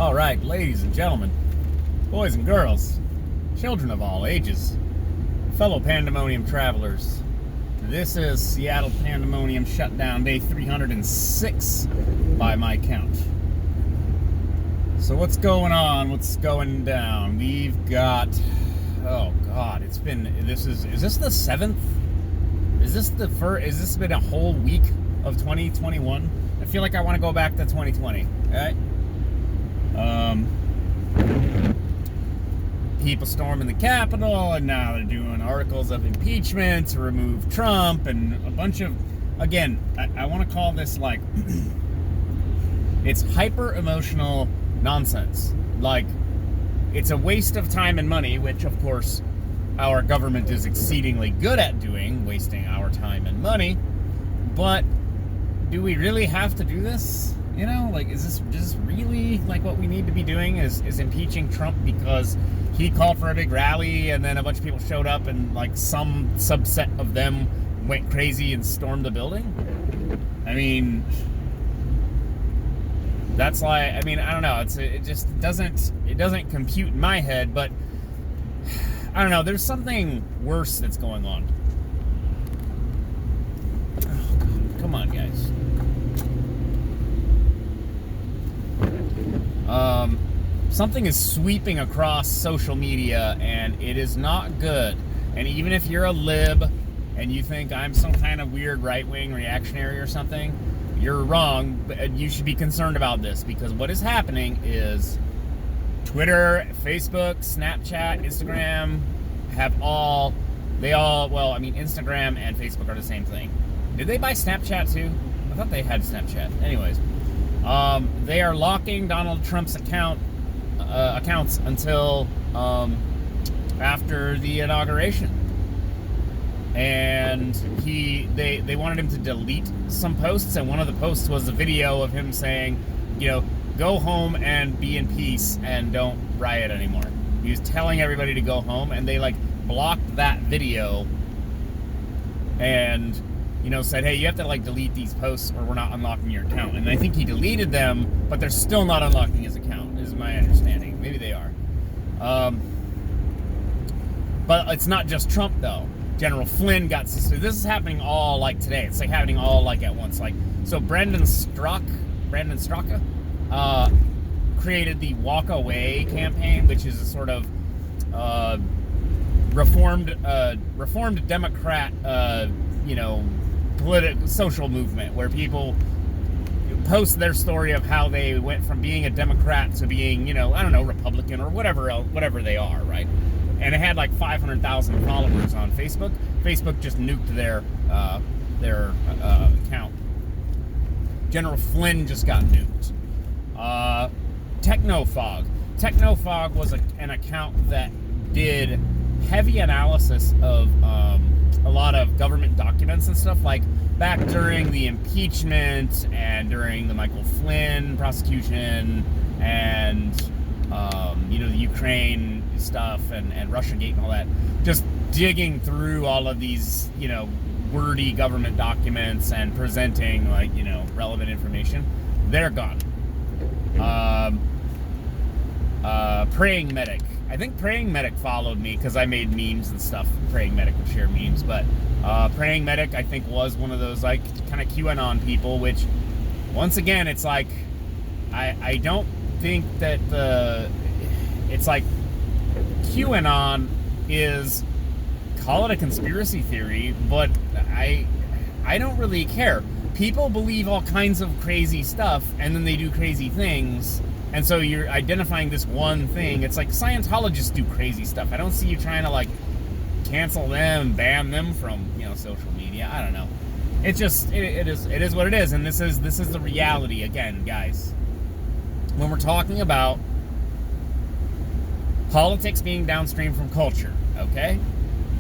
All right, ladies and gentlemen, boys and girls, children of all ages, fellow Pandemonium travelers, this is Seattle Pandemonium Shutdown, day 306 by my count. So what's going on? What's going down? We've got, oh God, is this the 7th? Is this been a whole week of 2021? I feel like I want to go back to 2020, right? People storming the Capitol, and now they're doing articles of impeachment to remove Trump, and a bunch of, again, I want to call this like, it's hyper emotional nonsense. Like, it's a waste of time and money, which of course our government is exceedingly good at doing, wasting our time and money. But do we really have to do this? You know, like, is this really like what we need to be doing? Is impeaching Trump because he called for a big rally and then a bunch of people showed up and like some subset of them went crazy and stormed the building? I mean, that's like, I mean, I don't know. It just doesn't compute in my head, but I don't know. There's something worse that's going on. Oh, God. Come on, guys. Something is sweeping across social media, and it is not good. And even if you're a lib and you think I'm some kind of weird right-wing reactionary or something, you're wrong. You should be concerned about this, because what is happening is Twitter, Facebook, Snapchat, Instagram well, I mean, Instagram and Facebook are the same thing. Did they buy Snapchat too? I thought they had Snapchat. Anyways, they are locking Donald Trump's accounts until after the inauguration, and they wanted him to delete some posts, and one of the posts was a video of him saying, you know, go home and be in peace and don't riot anymore. He was telling everybody to go home, and they like blocked that video and, you know, said, hey, you have to like delete these posts or we're not unlocking your account. And I think he deleted them, but they're still not unlocking his account, is my understanding. Maybe they are. But it's not just Trump, though. General Flynn got suspended. This is happening all like today. It's like happening all like at once. Like, so Brandon Straka created the Walk Away campaign, which is a sort of reformed Democrat, you know, social movement where people post their story of how they went from being a Democrat to being, you know, I don't know, Republican or whatever they are, right? And it had like 500,000 followers on Facebook. Facebook just nuked their account. General Flynn just got nuked. Technofog was an account that did heavy analysis of a lot of government documents and stuff, like back during the impeachment and during the Michael Flynn prosecution and you know, the Ukraine stuff and Russiagate and all that. Just digging through all of these, you know, wordy government documents and presenting, like, you know, relevant information. They're gone. Praying Medic. I think Praying Medic followed me because I made memes and stuff. Praying Medic would share memes, but Praying Medic, I think, was one of those like kind of QAnon people, which once again, it's like I don't think that it's like QAnon is, call it a conspiracy theory, but I don't really care. People believe all kinds of crazy stuff, and then they do crazy things. And so you're identifying this one thing. It's like Scientologists do crazy stuff. I don't see you trying to like cancel them, ban them from, you know, social media. I don't know. It's just it is what it is. And this is the reality again, guys. When we're talking about politics being downstream from culture, okay?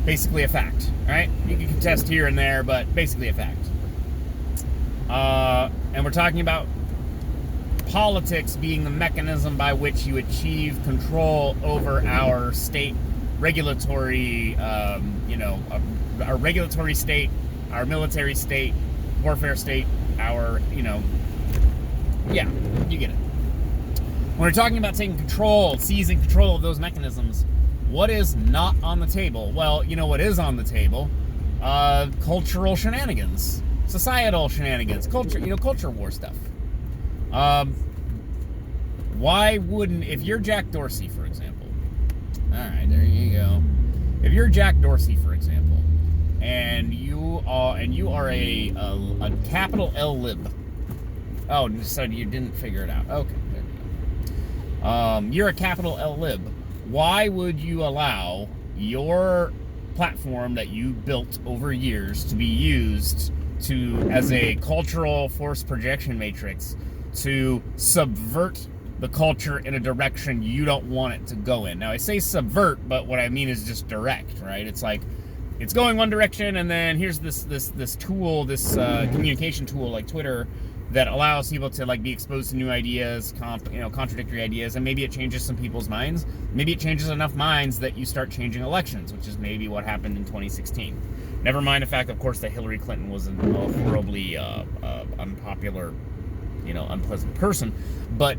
Basically a fact, right? You can contest here and there, but basically a fact. And we're talking about politics being the mechanism by which you achieve control over our state regulatory, you know, our regulatory state, our military state, warfare state, our, you know, yeah, you get it. When we're talking about taking control, seizing control of those mechanisms, what is not on the table? Well, you know what is on the table? Cultural shenanigans, societal shenanigans, culture war stuff. Why wouldn't, if you're Jack Dorsey, for example, all right, there you go. If you're Jack Dorsey, for example, and you are a capital L lib. Oh, so you didn't figure it out. Okay, there we go. You're a capital L lib. Why would you allow your platform that you built over years to be used as a cultural force projection matrix to subvert the culture in a direction you don't want it to go in? Now, I say subvert, but what I mean is just direct, right? It's like, it's going one direction, and then here's this tool, this communication tool like Twitter, that allows people to like be exposed to new ideas, contradictory ideas, and maybe it changes some people's minds. Maybe it changes enough minds that you start changing elections, which is maybe what happened in 2016. Never mind the fact, of course, that Hillary Clinton was a horribly unpopular, unpleasant person, but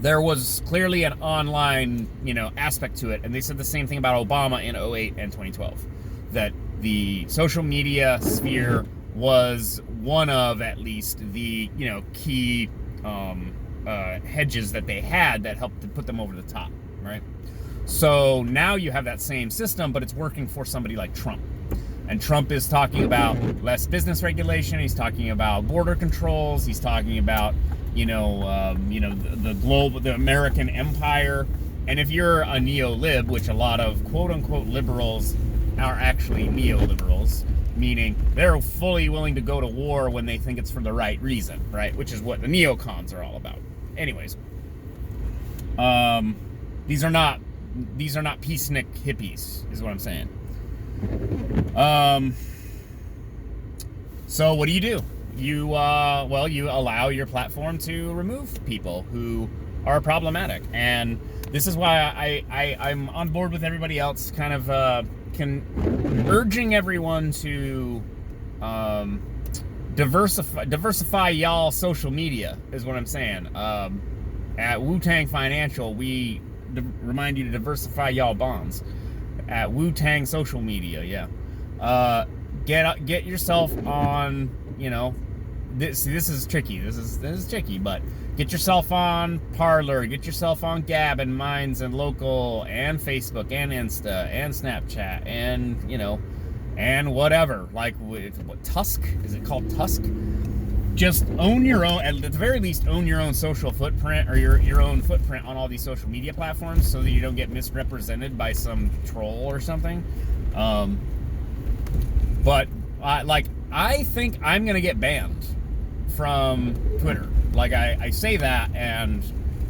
there was clearly an online, aspect to it, and they said the same thing about Obama in 2008 and 2012, that the social media sphere was one of, at least, the key hedges that they had that helped to put them over the top, right? So now you have that same system, but it's working for somebody like Trump. And Trump is talking about less business regulation. He's talking about border controls. He's talking about, the American empire. And if you're a neo-lib, which a lot of quote-unquote liberals are actually neoliberals, meaning they're fully willing to go to war when they think it's for the right reason, right? Which is what the neocons are all about. Anyways, these are not peacenik hippies, is what I'm saying. So what do? You allow your platform to remove people who are problematic, and this is why I'm on board with everybody else, kind of urging everyone to diversify y'all social media, is what I'm saying. At Wu-Tang Financial, we remind you to diversify y'all bonds. At Wu-Tang social media, yeah. Get yourself on, this is tricky. This is tricky, but get yourself on Parler, get yourself on Gab and Minds and Local and Facebook and Insta and Snapchat and, and whatever. Like, what, Tusk? Is it called Tusk? Just own your own, at the very least, own your own social footprint, or your own footprint on all these social media platforms, so that you don't get misrepresented by some troll or something. But I think I'm gonna get banned from Twitter. Like, I say that, and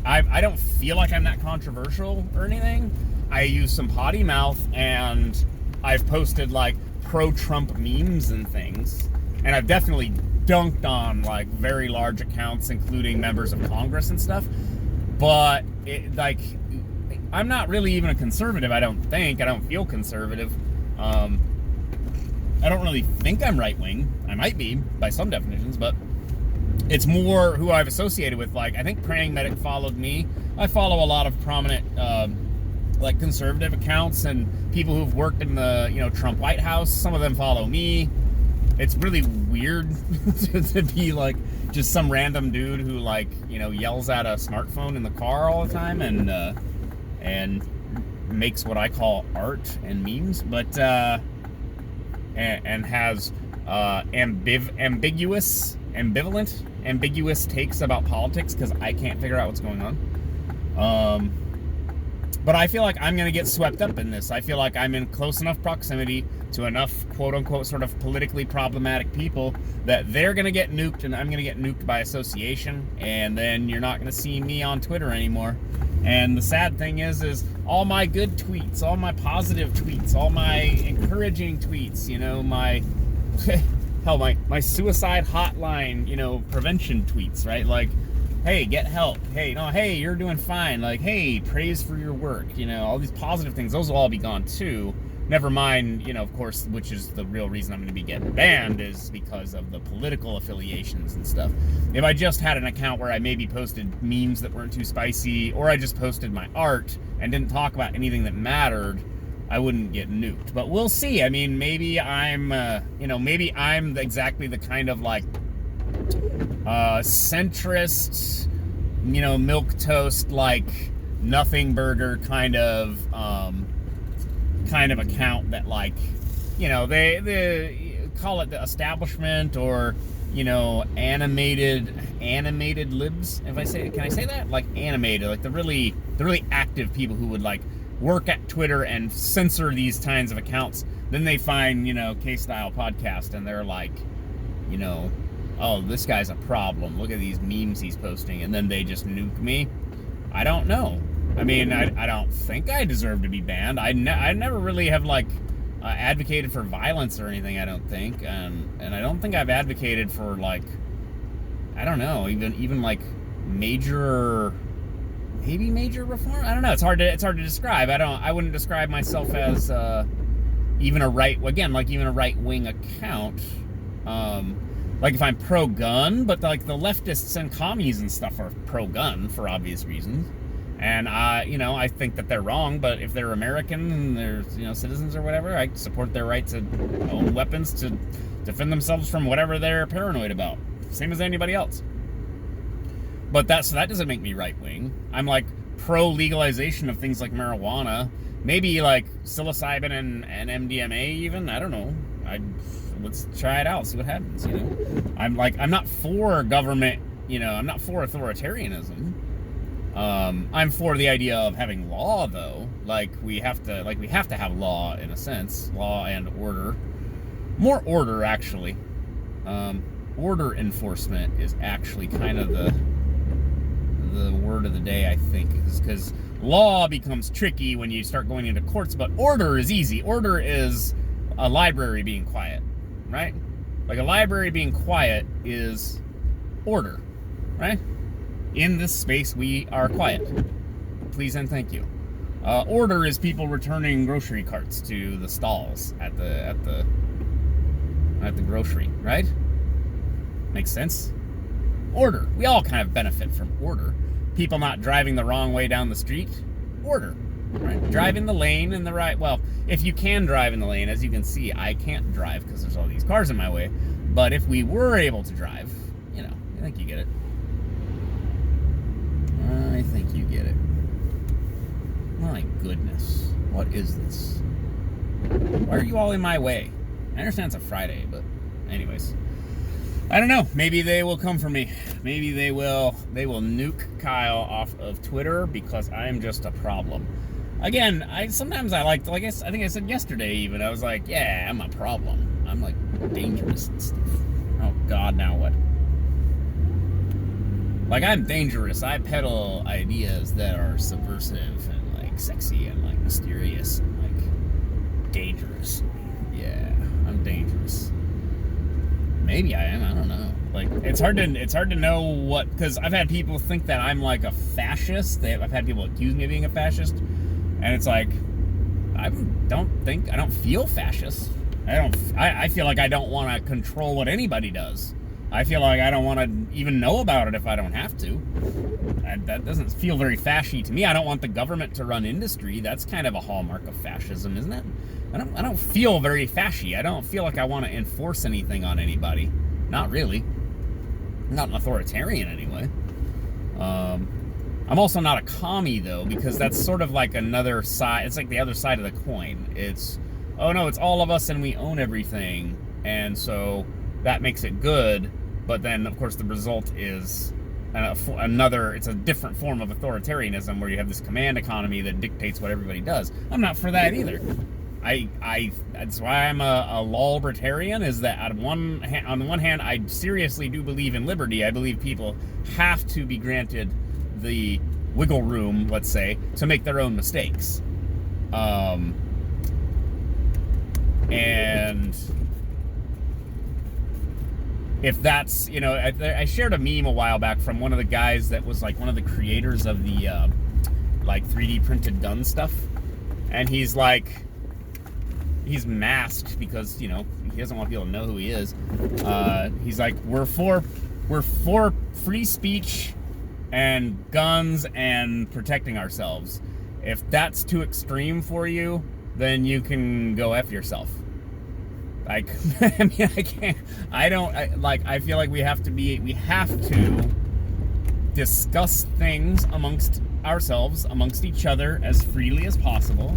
I don't feel like I'm that controversial or anything. I use some potty mouth, and I've posted like pro-Trump memes and things, and I've definitely dunked on like very large accounts, including members of Congress and stuff. But I'm not really even a conservative. I don't feel conservative. I don't really think I'm right wing. I might be by some definitions, but it's more who I've associated with. Like, I think Praying Medic followed me. I follow a lot of prominent conservative accounts and people who've worked in the Trump White House. Some of them follow me. It's really weird to be like just some random dude who yells at a smartphone in the car all the time and makes what I call art and memes, but and has ambiguous takes about politics, because I can't figure out what's going on. But I feel like I'm going to get swept up in this. I feel like I'm in close enough proximity to enough quote-unquote sort of politically problematic people that they're going to get nuked, and I'm going to get nuked by association, and then you're not going to see me on Twitter anymore. And the sad thing is all my good tweets, all my positive tweets, all my encouraging tweets, my hell, my suicide hotline, prevention tweets, right? Like, hey, get help. Hey, hey, you're doing fine. Like, hey, praise for your work. All these positive things, those will all be gone too, Never mind, of course, which is the real reason I'm going to be getting banned, is because of the political affiliations and stuff. If I just had an account where I maybe posted memes that weren't too spicy, or I just posted my art and didn't talk about anything that mattered, I wouldn't get nuked. But we'll see. I mean, maybe I'm, exactly the kind of like centrist, milquetoast, like nothing burger kind of account that, like, they call it the establishment, or animated libs. Can I say that? Like animated, like the really active people who would like work at Twitter and censor these kinds of accounts. Then they find K-Style podcast and they're like, oh, this guy's a problem. Look at these memes he's posting, and then they just nuke me. I don't know. I mean, I don't think I deserve to be banned. I never really have, like, advocated for violence or anything, I don't think. And I don't think I've advocated for, like, I don't know, even like, major reform? I don't know. It's hard to describe. I wouldn't describe myself as even a right-wing account. Like, if I'm pro-gun, but, like, the leftists and commies and stuff are pro-gun for obvious reasons. And, I think that they're wrong, but if they're American and they're, citizens or whatever, I support their right to own weapons to defend themselves from whatever they're paranoid about. Same as anybody else. But so that doesn't make me right-wing. I'm, like, pro-legalization of things like marijuana. Maybe, like, psilocybin and MDMA even. I don't know. Let's try it out, see what happens, I'm not for government, I'm not for authoritarianism. I'm for the idea of having law, though. We have to have law, in a sense. Law and order. More order, actually. Order enforcement is actually kind of the word of the day, I think, because law becomes tricky when you start going into courts, but order is easy. Order is a library being quiet, right? Like, a library being quiet is order, right? In this space, we are quiet. Please and thank you. Order is people returning grocery carts to the stalls at the grocery, right? Makes sense? Order. We all kind of benefit from order. People not driving the wrong way down the street. Order. Right? Drive in the lane in the right... Well, if you can drive in the lane, as you can see, I can't drive because there's all these cars in my way. But if we were able to drive, I think you get it. I think you get it. My goodness. What is this? Why are you all in my way? I understand it's a Friday, but anyways. I don't know. Maybe they will come for me. Maybe they will nuke Kyle off of Twitter because I'm just a problem. Again, I think I said yesterday even, I was like, yeah, I'm a problem. I'm like dangerous and stuff. Oh God, now what? Like, I'm dangerous. I peddle ideas that are subversive and like sexy and like mysterious and like dangerous. Yeah, I'm dangerous. Maybe I am. I don't know. Like, it's hard to know what, because I've had people think that I'm like a fascist. I've had people accuse me of being a fascist, and it's like, I don't feel fascist. I feel like I don't want to control what anybody does. I feel like I don't want to even know about it if I don't have to. That doesn't feel very fashy to me. I don't want the government to run industry. That's kind of a hallmark of fascism, isn't it? I don't feel very fashy. I don't feel like I want to enforce anything on anybody. Not really. Not an authoritarian, anyway. I'm also not a commie, though, because that's sort of like another side. It's like the other side of the coin. It's, oh no, it's all of us and we own everything. And so that makes it good. But then, of course, the result is it's a different form of authoritarianism where you have this command economy that dictates what everybody does. I'm not for that either. That's why I'm a lawbritarian, is that on the one hand, I seriously do believe in liberty. I believe people have to be granted the wiggle room, let's say, to make their own mistakes. And if that's, I shared a meme a while back from one of the guys that was like one of the creators of the like 3D printed gun stuff. And he's like, he's masked because he doesn't want people to know who he is. He's like, we're for free speech and guns and protecting ourselves. If that's too extreme for you, then you can go F yourself. Like, I mean, I feel like we have to discuss things amongst ourselves, amongst each other, as freely as possible.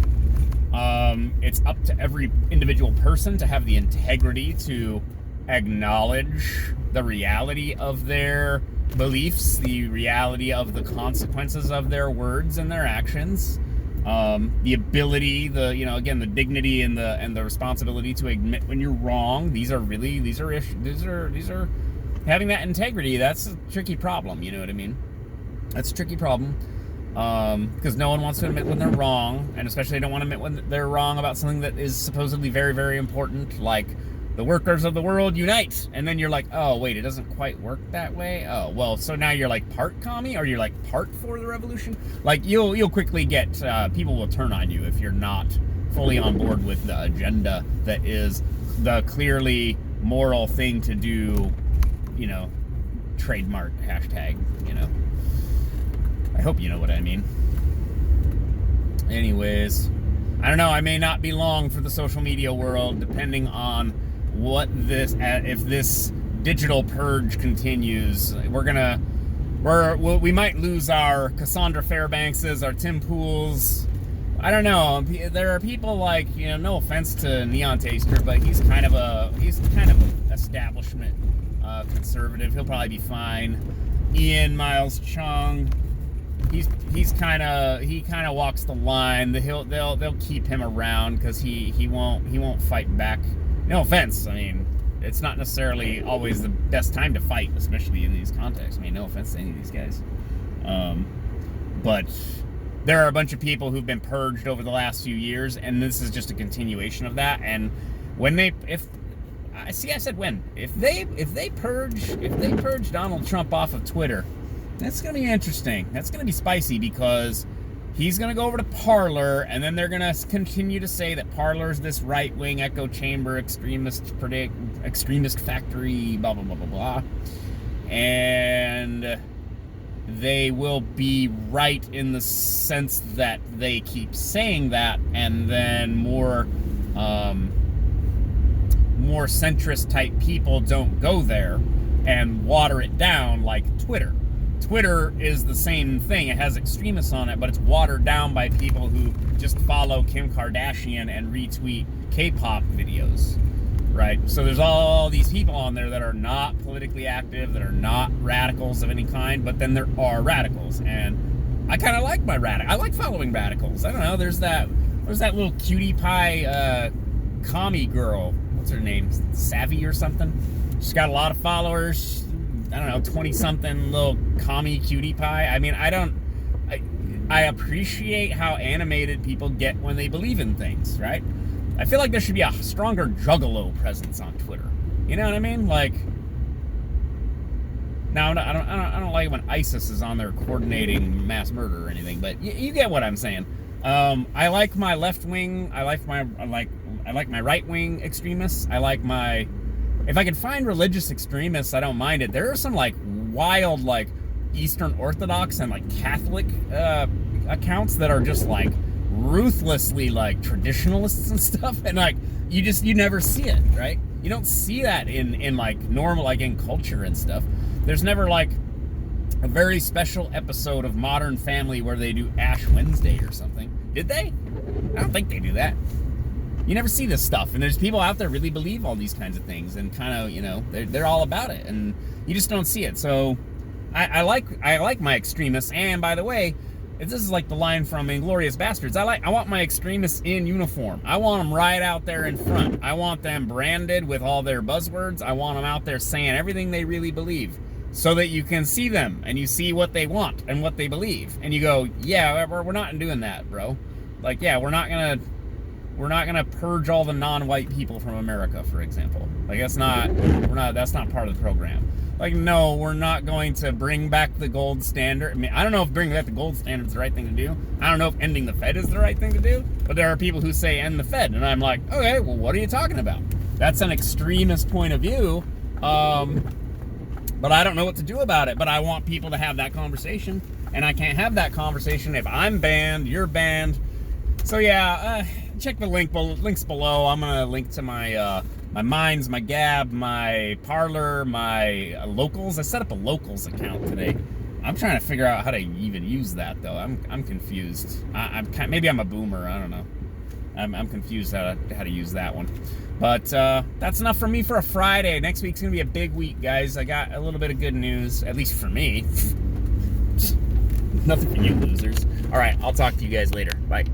It's up to every individual person to have the integrity to acknowledge the reality of their beliefs, the reality of the consequences of their words and their actions, the ability, again, the dignity and the responsibility to admit when you're wrong. These are having that integrity. That's a tricky problem. You know what I mean? That's a tricky problem. Because no one wants to admit when they're wrong, and especially they don't want to admit when they're wrong about something that is supposedly very, very important, like the workers of the world unite. And then you're like, oh wait, it doesn't quite work that way. Oh well, so now you're like part commie, or you're like part for the revolution. Like you'll quickly get people will turn on you if you're not fully on board with the agenda that is the clearly moral thing to do. Trademark hashtag. I hope you know what I mean. Anyways, I don't know. I may not be long for the social media world, depending on if this digital purge continues. We might lose our Cassandra Fairbankses, our Tim Pools. I don't know. There are people like, no offense to Neon Taster, but he's kind of an establishment conservative. He'll probably be fine. Ian Miles Chung. He kind of walks the line. They'll keep him around because he won't fight back. No offense. I mean, it's not necessarily always the best time to fight, especially in these contexts. I mean, no offense to any of these guys. But there are a bunch of people who've been purged over the last few years, and this is just a continuation of that. And if they purge Donald Trump off of Twitter, that's going to be interesting. That's going to be spicy because he's going to go over to Parler, and then they're going to continue to say that Parler's this right-wing echo chamber, extremist factory, blah, blah, blah, blah, blah. And they will be right in the sense that they keep saying that, and then more centrist type people don't go there and water it down like Twitter. Twitter is the same thing. It has extremists on it, but it's watered down by people who just follow Kim Kardashian and retweet K-pop videos, right? So there's all these people on there that are not politically active, that are not radicals of any kind, but then there are radicals, and I kind of like I like following radicals. I don't know. There's that little cutie pie commie girl. What's her name? Savvy or something? She's got a lot of followers. I don't know, 20-something little commie cutie pie. I mean, I appreciate how animated people get when they believe in things, right? I feel like there should be a stronger juggalo presence on Twitter. You know what I mean? Like, now I don't like when ISIS is on there coordinating mass murder or anything, but you get what I'm saying. I like my left wing. I like my right wing extremists. If I can find religious extremists, I don't mind it. There are some like wild like Eastern Orthodox and like Catholic accounts that are just like ruthlessly like traditionalists and stuff, and like you never see it, right? You don't see that in like normal, like in culture and stuff. There's never like a very special episode of Modern Family where they do Ash Wednesday or something. Did they? I don't think they do that. You never see this stuff, and there's people out there really believe all these kinds of things, and kind of, they're all about it, and you just don't see it. So I like my extremists, and by the way, this is like the line from Inglourious Bastards. I want my extremists in uniform. I want them right out there in front. I want them branded with all their buzzwords. I want them out there saying everything they really believe, so that you can see them and you see what they want and what they believe, and you go, yeah, we're not doing that, bro. Like, yeah, we're not gonna purge all the non-white people from America, for example. Like, that's not part of the program. Like, no, we're not going to bring back the gold standard. I mean, I don't know if bringing back the gold standard is the right thing to do. I don't know if ending the Fed is the right thing to do. But there are people who say end the Fed. And I'm like, okay, well, what are you talking about? That's an extremist point of view. But I don't know what to do about it. But I want people to have that conversation. And I can't have that conversation if I'm banned, you're banned. So yeah, check the links below. I'm gonna link to my my Minds, my Gab, my Parler, my Locals. I set up a Locals account today. I'm trying to figure out how to even use that though. I'm confused. Maybe I'm a boomer. I don't know. I'm confused how to use that one. But that's enough from me for a Friday. Next week's gonna be a big week, guys. I got a little bit of good news, at least for me. Nothing for you losers. All right, I'll talk to you guys later. Bye.